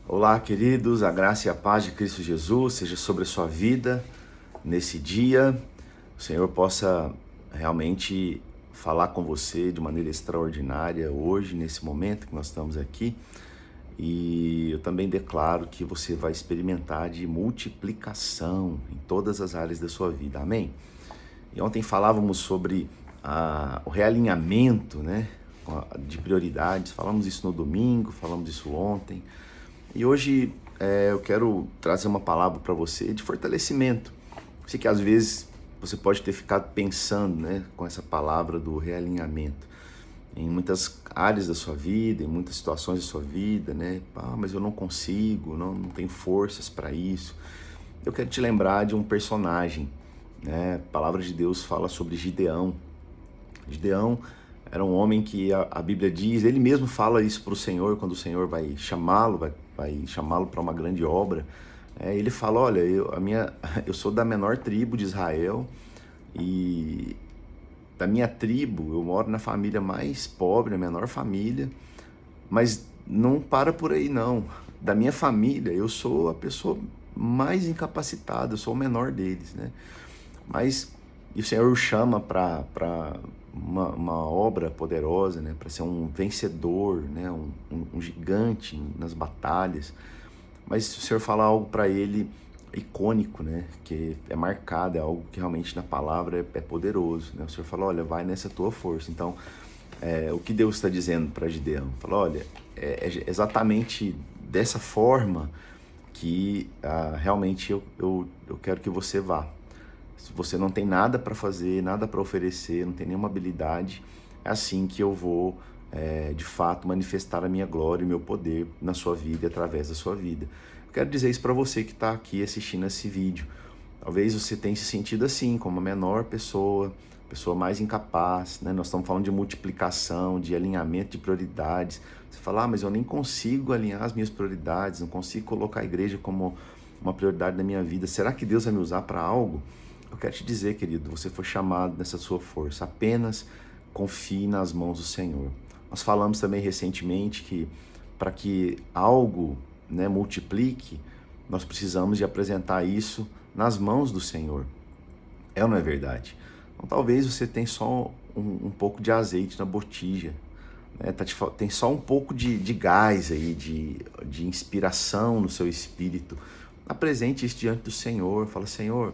Olá, queridos, a graça e a paz de Cristo Jesus seja sobre a sua vida nesse dia. O Senhor possa realmente falar com você de maneira extraordinária hoje, nesse momento que nós estamos aqui. E eu também declaro que você vai experimentar de multiplicação em todas as áreas da sua vida. Amém? E ontem falávamos sobre o realinhamento, né, de prioridades. Falamos isso no domingo, falamos isso ontem. E hoje eu quero trazer uma palavra para você de fortalecimento. Sei que às vezes você pode ter ficado pensando, né, com essa palavra do realinhamento em muitas áreas da sua vida, em muitas situações da sua vida, né? Mas eu não consigo, não tenho forças para isso. Eu quero te lembrar de um personagem, né? A palavra de Deus fala sobre Gideão. Gideão era um homem que a Bíblia diz, ele mesmo fala isso para o Senhor, quando o Senhor vai chamá-lo, vai chamá-lo para uma grande obra. Ele fala, olha, eu sou da menor tribo de Israel e da minha tribo, eu moro na família mais pobre, a menor família, mas não para por aí não. Da minha família, eu sou a pessoa mais incapacitada, eu sou o menor deles, né? Mas e o Senhor o chama para uma obra poderosa, né? Para ser um vencedor, né? Um gigante nas batalhas. Mas o Senhor fala algo para ele icônico, né? Que é marcado, é algo que realmente na palavra é poderoso, né? O Senhor fala, olha, vai nessa tua força. Então, o que Deus está dizendo para Gideão? Fala, olha, é exatamente dessa forma que realmente eu quero que você vá. Se você não tem nada para fazer, nada para oferecer, não tem nenhuma habilidade, é assim que eu vou, de fato, manifestar a minha glória e o meu poder na sua vida e através da sua vida. Eu quero dizer isso para você que está aqui assistindo esse vídeo. Talvez você tenha se sentido assim, como a menor pessoa mais incapaz, né? Nós estamos falando de multiplicação, de alinhamento de prioridades. Você fala, mas eu nem consigo alinhar as minhas prioridades, não consigo colocar a igreja como uma prioridade na minha vida. Será que Deus vai me usar para algo? Eu quero te dizer, querido, você foi chamado nessa sua força. Apenas confie nas mãos do Senhor. Nós falamos também recentemente que para que algo, né, multiplique, nós precisamos de apresentar isso nas mãos do Senhor. É ou não é verdade? Então, talvez você tenha só um pouco de azeite na botija, né? Tem só um pouco de gás aí, de inspiração no seu espírito. Apresente isso diante do Senhor. Fala, Senhor,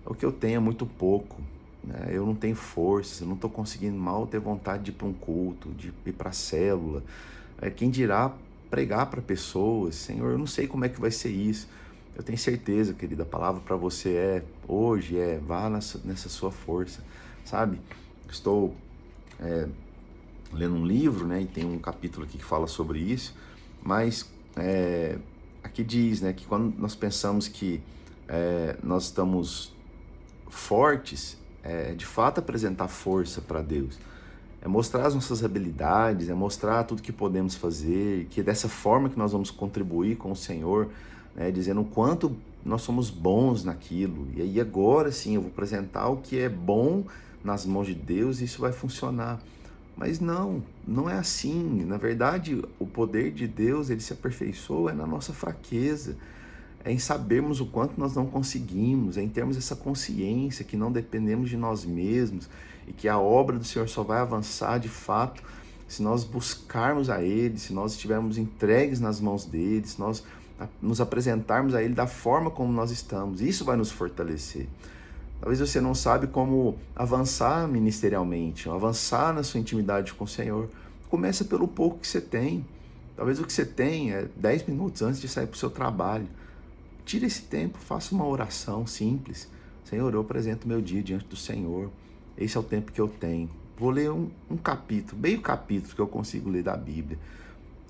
o que eu tenho é muito pouco, né? Eu não tenho forças, eu não estou conseguindo mal ter vontade de ir para um culto, de ir para a célula. Quem dirá pregar para pessoas? Senhor, eu não sei como é que vai ser isso. Eu tenho certeza, querida, a palavra para você hoje vá nessa sua força, sabe? Estou lendo um livro, né, e tem um capítulo aqui que fala sobre isso, mas aqui diz, né, que quando nós pensamos que nós estamos fortes, de fato apresentar força para Deus, é mostrar as nossas habilidades, é mostrar tudo que podemos fazer, que é dessa forma que nós vamos contribuir com o Senhor, né, dizendo o quanto nós somos bons naquilo, e aí agora sim eu vou apresentar o que é bom nas mãos de Deus e isso vai funcionar. Mas não é assim. Na verdade, o poder de Deus, ele se aperfeiçoa na nossa fraqueza, é em sabermos o quanto nós não conseguimos, é em termos essa consciência que não dependemos de nós mesmos e que a obra do Senhor só vai avançar de fato se nós buscarmos a Ele, se nós estivermos entregues nas mãos dEle, se nós nos apresentarmos a Ele da forma como nós estamos. Isso vai nos fortalecer. Talvez você não sabe como avançar ministerialmente, avançar na sua intimidade com o Senhor. Começa pelo pouco que você tem. Talvez o que você tem é 10 minutos antes de sair para o seu trabalho. Tire esse tempo, faça uma oração simples. Senhor, eu apresento meu dia diante do Senhor. Esse é o tempo que eu tenho. Vou ler um capítulo, meio capítulo que eu consigo ler da Bíblia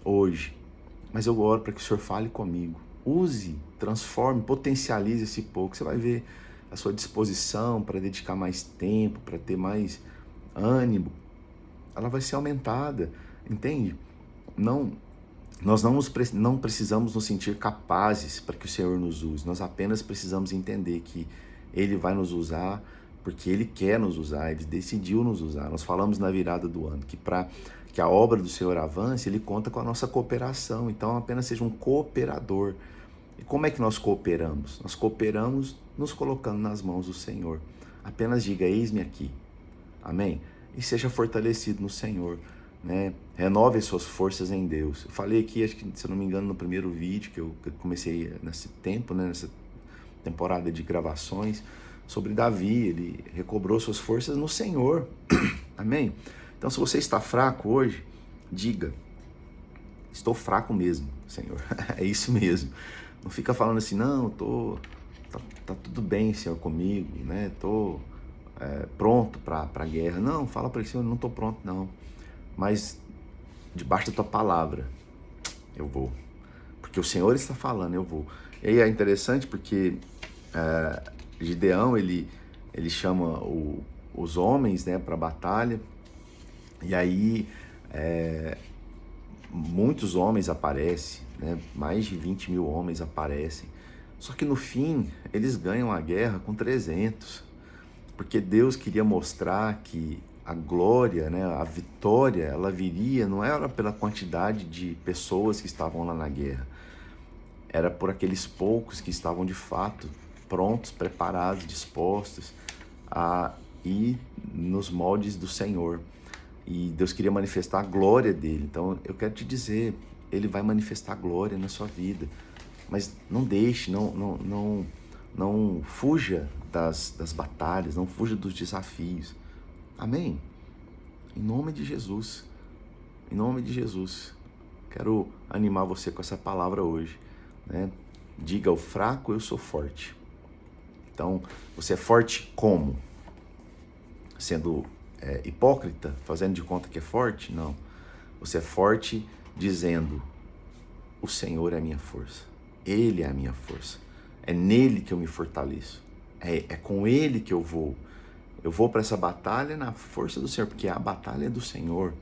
hoje. Mas eu oro para que o Senhor fale comigo. Use, transforme, potencialize esse pouco. Você vai ver a sua disposição para dedicar mais tempo, para ter mais ânimo. Ela vai ser aumentada, entende? Nós não precisamos nos sentir capazes para que o Senhor nos use. Nós apenas precisamos entender que Ele vai nos usar porque Ele quer nos usar, Ele decidiu nos usar. Nós falamos na virada do ano que para que a obra do Senhor avance, Ele conta com a nossa cooperação. Então, apenas seja um cooperador. E como é que nós cooperamos? Nós cooperamos nos colocando nas mãos do Senhor. Apenas diga, eis-me aqui. Amém? E seja fortalecido no Senhor, né? Renove as suas forças em Deus. Eu falei aqui, acho que, se eu não me engano, no primeiro vídeo que eu comecei nesse tempo, né? Nessa temporada de gravações, sobre Davi. Ele recobrou suas forças no Senhor. Amém? Então, se você está fraco hoje, diga, estou fraco mesmo, Senhor. É isso mesmo. Não fica falando assim, não, tá tudo bem, Senhor, comigo, né? Tô pronto para a guerra. Não, fala para ele, Senhor, não estou pronto, não. Mas debaixo da tua palavra, eu vou. Porque o Senhor está falando, eu vou. E aí é interessante porque Gideão, ele chama os homens, né, para a batalha. E aí muitos homens aparecem, né? Mais de 20 mil homens aparecem. Só que no fim, eles ganham a guerra com 300. Porque Deus queria mostrar que a glória, né, a vitória, ela viria, não era pela quantidade de pessoas que estavam lá na guerra. Era por aqueles poucos que estavam de fato prontos, preparados, dispostos a ir nos moldes do Senhor. E Deus queria manifestar a glória dele. Então eu quero te dizer, ele vai manifestar a glória na sua vida. Mas não deixe, não fuja das batalhas, não fuja dos desafios. Amém? Em nome de Jesus. Em nome de Jesus. Quero animar você com essa palavra hoje, né? Diga ao fraco, eu sou forte. Então, você é forte como? Sendo hipócrita, fazendo de conta que é forte? Não. Você é forte dizendo, o Senhor é a minha força. Ele é a minha força. É nele que eu me fortaleço. É com ele que eu vou. Eu vou para essa batalha na força do Senhor, porque a batalha é do Senhor.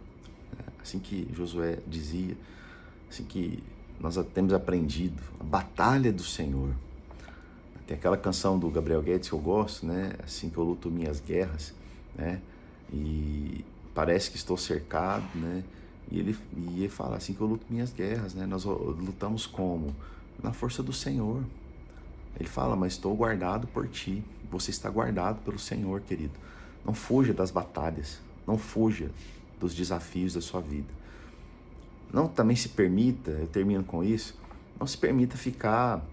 Assim que Josué dizia, assim que nós temos aprendido. A batalha é do Senhor. Tem aquela canção do Gabriel Guedes que eu gosto, né? Assim que eu luto minhas guerras, né? E parece que estou cercado, né? E ele fala assim que eu luto minhas guerras, né? Nós lutamos como? Na força do Senhor. Ele fala, mas estou guardado por ti. Você está guardado pelo Senhor, querido. Não fuja das batalhas. Não fuja dos desafios da sua vida. Não também se permita, eu termino com isso, não se permita ficar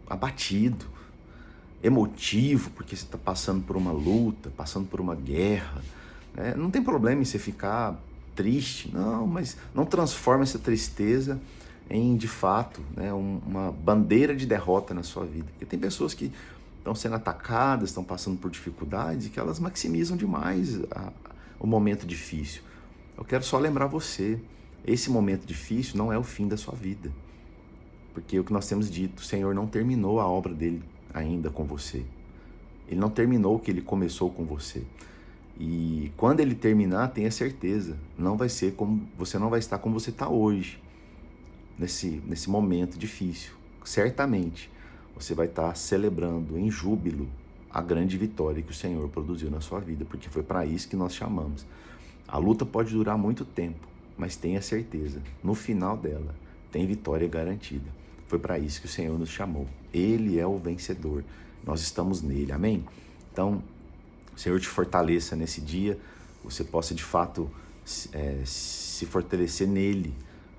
abatido, emotivo, porque você está passando por uma luta, passando por uma guerra. Né? Não tem problema em você ficar triste, não, mas não transforma essa tristeza em, de fato, né, uma bandeira de derrota na sua vida. Porque tem pessoas que estão sendo atacadas, estão passando por dificuldades e que elas maximizam demais o momento difícil. Eu quero só lembrar você, esse momento difícil não é o fim da sua vida. Porque o que nós temos dito, o Senhor não terminou a obra dele ainda com você. Ele não terminou o que ele começou com você. E quando ele terminar, tenha certeza, não vai ser como você não vai estar como você está hoje, nesse momento difícil. Certamente você vai estar celebrando em júbilo a grande vitória que o Senhor produziu na sua vida, porque foi para isso que nós chamamos. A luta pode durar muito tempo, mas tenha certeza, no final dela tem vitória garantida. Foi para isso que o Senhor nos chamou. Ele é o vencedor. Nós estamos nele. Amém? Então, o Senhor te fortaleça nesse dia. Você possa, de fato, se fortalecer nele.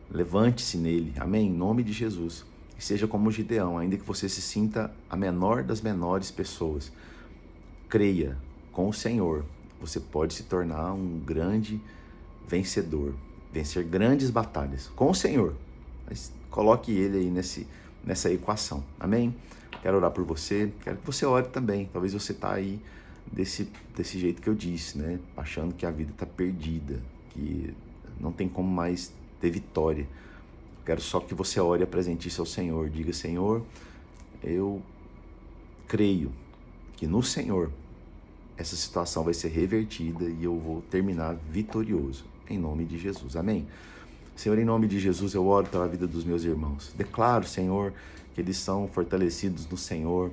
Levante-se nele. Amém? Em nome de Jesus. E seja como Gideão, ainda que você se sinta a menor das menores pessoas. Creia, com o Senhor, você pode se tornar um grande vencedor. Vencer grandes batalhas. Com o Senhor. Mas coloque ele aí nessa equação. Amém? Quero orar por você. Quero que você ore também. Talvez você está aí desse jeito que eu disse, né? Achando que a vida está perdida, que não tem como mais ter vitória. Quero só que você ore e apresente isso ao Senhor. Diga, Senhor, eu creio que no Senhor essa situação vai ser revertida e eu vou terminar vitorioso. Em nome de Jesus. Amém? Senhor, em nome de Jesus, eu oro pela vida dos meus irmãos. Declaro, Senhor, que eles são fortalecidos no Senhor.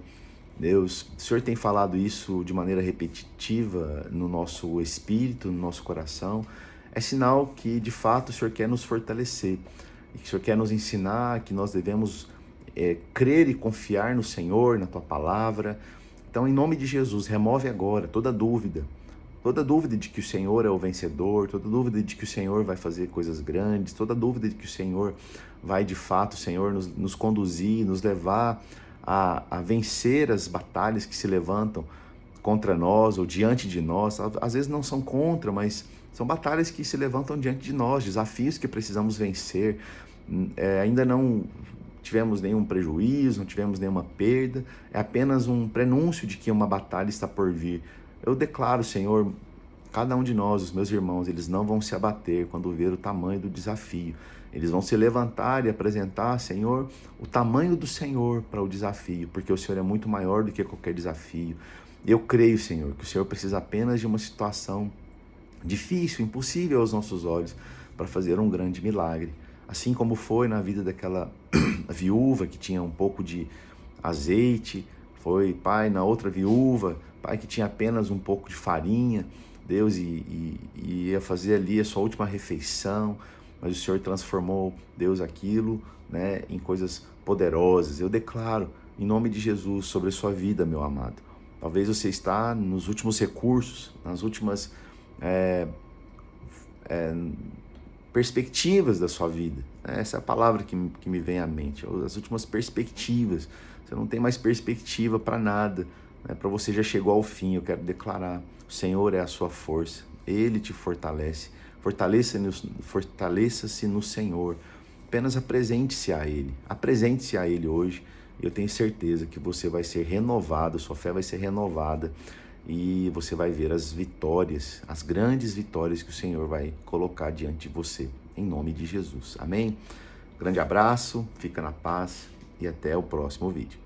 Deus, o Senhor tem falado isso de maneira repetitiva no nosso espírito, no nosso coração. é sinal que de fato o Senhor quer nos fortalecer, e que o Senhor quer nos ensinar que nós devemos crer e confiar no Senhor, na Tua palavra. Então, em nome de Jesus, remove agora toda dúvida de que o Senhor é o vencedor, toda dúvida de que o Senhor vai fazer coisas grandes, toda dúvida de que o Senhor vai de fato, Senhor, nos conduzir, nos levar a vencer as batalhas que se levantam contra nós ou diante de nós. Às vezes não são contra, mas são batalhas que se levantam diante de nós, desafios que precisamos vencer. Ainda não tivemos nenhum prejuízo, não tivemos nenhuma perda, é apenas um prenúncio de que uma batalha está por vir. Eu declaro, Senhor, cada um de nós, os meus irmãos, eles não vão se abater quando ver o tamanho do desafio. Eles vão se levantar e apresentar, Senhor, o tamanho do Senhor para o desafio, porque o Senhor é muito maior do que qualquer desafio. Eu creio, Senhor, que o Senhor precisa apenas de uma situação difícil, impossível aos nossos olhos, para fazer um grande milagre. Assim como foi na vida daquela viúva que tinha um pouco de azeite, foi, Pai, na outra viúva, Pai, que tinha apenas um pouco de farinha, Deus, e ia fazer ali a sua última refeição, mas o Senhor transformou, Deus, aquilo, né, em coisas poderosas. Eu declaro, em nome de Jesus, sobre a sua vida, meu amado. Talvez você está nos últimos recursos, nas últimas perspectivas da sua vida. Essa é a palavra que me vem à mente, as últimas perspectivas. Você não tem mais perspectiva para nada, né? Para você já chegou ao fim. Eu quero declarar, o Senhor é a sua força, Ele te fortalece. Fortaleça-se no Senhor. Apenas apresente-se a Ele hoje. Eu tenho certeza que você vai ser renovado, sua fé vai ser renovada e você vai ver as vitórias, as grandes vitórias que o Senhor vai colocar diante de você, em nome de Jesus. Amém? Grande abraço, fica na paz e até o próximo vídeo.